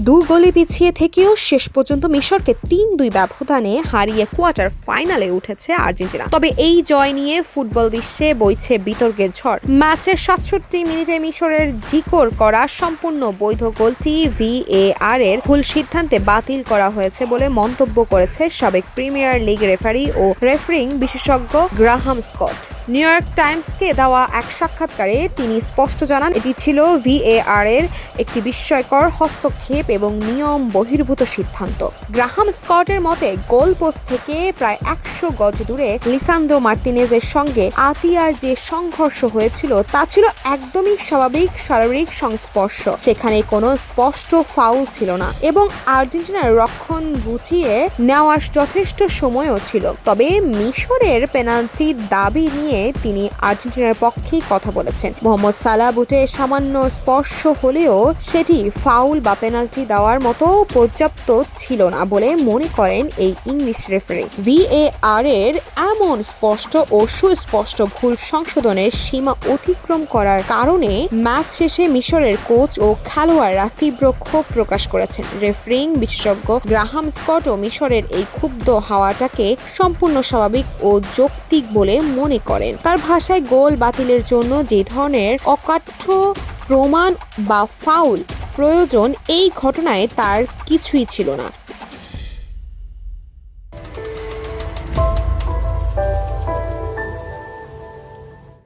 গোলে পিছিয়ে থেকেও শেষ পর্যন্ত মিশরকে ৩-২ ব্যবধানে হারিয়ে কোয়ার্টার ফাইনালে উঠেছে আর্জেন্টিনা। তবে এই জয় নিয়ে ফুটবল বিশ্বে বইছে বিতর্কের ঝড়। ম্যাচের ৬৭ মিনিটে মিশরের জিকোর করা সম্পূর্ণ বৈধ গোলটি VAR এর ভুল সিদ্ধান্তে বাতিল করা হয়েছে বলে মন্তব্য করেছে সাবেক প্রিমিয়ার লিগ রেফারি ও রেফারিং বিশেষজ্ঞ গ্রাহাম স্কট। নিউ ইয়র্ক টাইমসকে দেওয়া এক সাক্ষাৎকারে তিনি স্পষ্ট জানান, এটি ছিল VAR এর একটি বিস্ময়কর হস্তক্ষেপ এবং নিয়ম বহির্ভূত সিদ্ধান্ত। গ্রাহাম স্কটের মতে গোল পোস্ট থেকে প্রায় ১০০ গজ দূরে লিসান্দ্রো মার্তিনেজের সঙ্গে আতিয়ার যে সংঘর্ষ হয়েছিল তা ছিল একদমই স্বাভাবিক শারীরিক সংস্পর্শ। সেখানে কোনো স্পষ্ট ফাউল ছিল না এবং আর্জেন্টিনার রক্ষণ গুছিয়ে নেওয়ার যথেষ্ট সময়ও ছিল। তবে মিশরের পেনাল্টি দাবি নিয়ে তিনি আর্জেন্টিনার পক্ষেই কথা বলেছেন। মোহাম্মদ সালাহ বুটে সামান্য স্পর্শ হলেও সেটি ফাউল বা পেনাল্টি দেওয়ার মতো পর্যাপ্ত ছিল না বলে মনে করেন এই ইংলিশ রেফারি। VAR এর এমন স্পষ্ট ও সুস্পষ্ট ভুল সংশোধনের সীমা অতিক্রম করার কারণে ম্যাচ শেষে মিশরের কোচ ও খেলোয়াড়রা তীব্র ক্ষোভ প্রকাশ করেছেন। রেফারিং বিশেষজ্ঞ গ্রাহাম স্কট ও মিশরের এই ক্ষুব্ধ হওয়াটাকে সম্পূর্ণ স্বাভাবিক ও যৌক্তিক বলে মনে করেন। তার ভাষায় গোল বাতিলের জন্য যে ধরনের অকাঠ্য প্রমাণ বা ফাউল প্রয়োজন এই ঘটনায় তার কিছুই ছিল না।